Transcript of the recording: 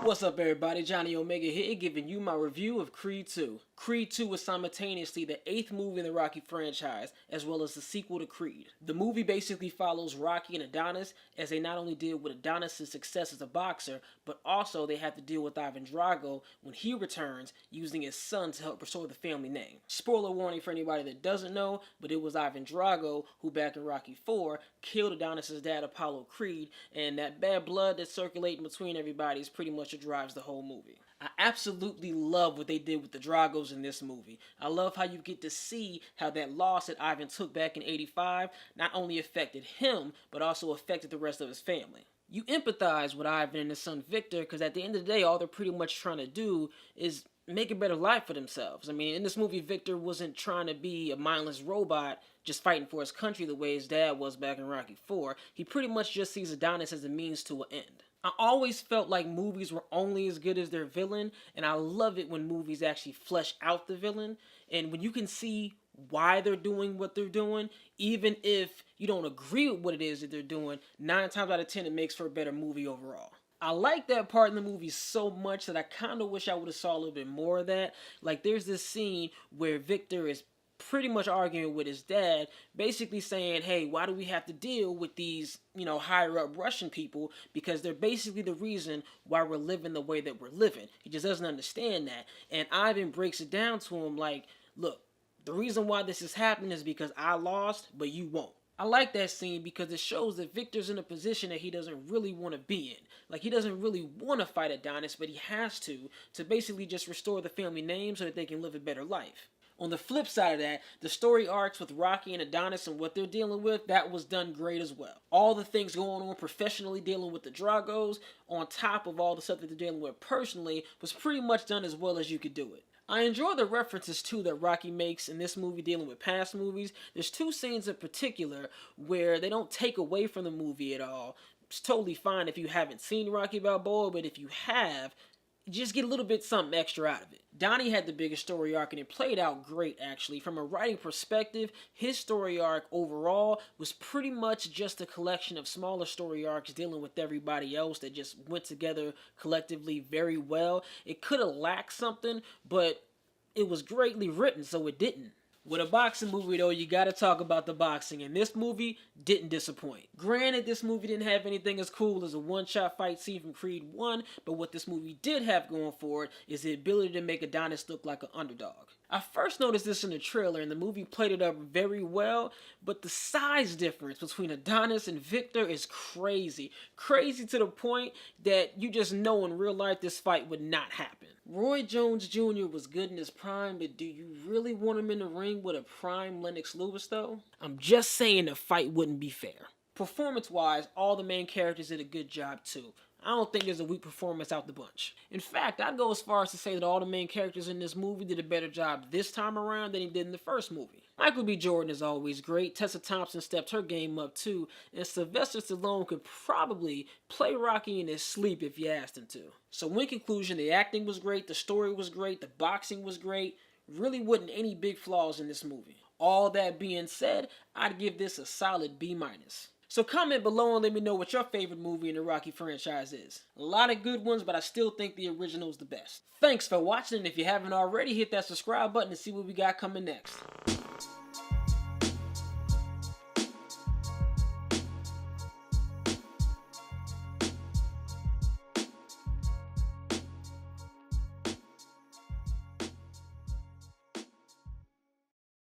What's up everybody, Johnnie Omega here, giving you my review of Creed 2. Creed 2 is simultaneously the 8th movie in the Rocky franchise, as well as the sequel to Creed. The movie basically follows Rocky and Adonis as they not only deal with Adonis' success as a boxer, but also they have to deal with Ivan Drago when he returns, using his son to help restore the family name. Spoiler warning for anybody that doesn't know, but it was Ivan Drago who back in Rocky 4 killed Adonis' dad Apollo Creed, and that bad blood that's circulating between everybody is pretty much what drives the whole movie. I absolutely love what they did with the Dragos in this movie. I love how you get to see how that loss that Ivan took back in '85 not only affected him, but also affected the rest of his family. You empathize with Ivan and his son Victor, because at the end of the day, all they're pretty much trying to do is make a better life for themselves. I mean, in this movie, Victor wasn't trying to be a mindless robot just fighting for his country the way his dad was back in Rocky 4. He pretty much just sees Adonis as a means to an end. I always felt like movies were only as good as their villain, and I love it when movies actually flesh out the villain, and when you can see why they're doing what they're doing, even if you don't agree with what it is that they're doing, 9 times out of 10 it makes for a better movie overall. I like that part in the movie so much that I kind of wish I would have saw a little bit more of that. Like, there's this scene where Victor is pretty much arguing with his dad, basically saying, hey, why do we have to deal with these, higher up Russian people, because they're basically the reason why we're living the way that we're living. He just doesn't understand that. And Ivan breaks it down to him like, look, the reason why this is happening is because I lost, but you won't. I like that scene because it shows that Victor's in a position that he doesn't really want to be in. Like, he doesn't really want to fight Adonis, but he has to basically just restore the family name so that they can live a better life. On the flip side of that, the story arcs with Rocky and Adonis and what they're dealing with, that was done great as well. All the things going on professionally dealing with the Dragos, on top of all the stuff that they're dealing with personally, was pretty much done as well as you could do it. I enjoy the references too that Rocky makes in this movie dealing with past movies. There's 2 scenes in particular where they don't take away from the movie at all. It's totally fine if you haven't seen Rocky Balboa, but if you have, just get a little bit something extra out of it. Donnie had the biggest story arc, and it played out great, actually. From a writing perspective, his story arc overall was pretty much just a collection of smaller story arcs dealing with everybody else that just went together collectively very well. It could have lacked something, but it was greatly written, so it didn't. With a boxing movie, though, you gotta talk about the boxing, and this movie didn't disappoint. Granted, this movie didn't have anything as cool as a one-shot fight scene from Creed 1, but what this movie did have going for it is the ability to make Adonis look like an underdog. I first noticed this in the trailer, and the movie played it up very well, but the size difference between Adonis and Victor is crazy. Crazy to the point that you just know in real life this fight would not happen. Roy Jones Jr. was good in his prime, but do you really want him in the ring with a prime Lennox Lewis, though? I'm just saying the fight wouldn't be fair. Performance-wise, all the main characters did a good job, too. I don't think there's a weak performance out the bunch. In fact, I'd go as far as to say that all the main characters in this movie did a better job this time around than he did in the first movie. Michael B. Jordan is always great, Tessa Thompson stepped her game up too, and Sylvester Stallone could probably play Rocky in his sleep if you asked him to. So in conclusion, the acting was great, the story was great, the boxing was great, really wasn't any big flaws in this movie. All that being said, I'd give this a solid B-. So comment below and let me know what your favorite movie in the Rocky franchise is. A lot of good ones, but I still think the original is the best. Thanks for watching, and if you haven't already, hit that subscribe button to see what we got coming next.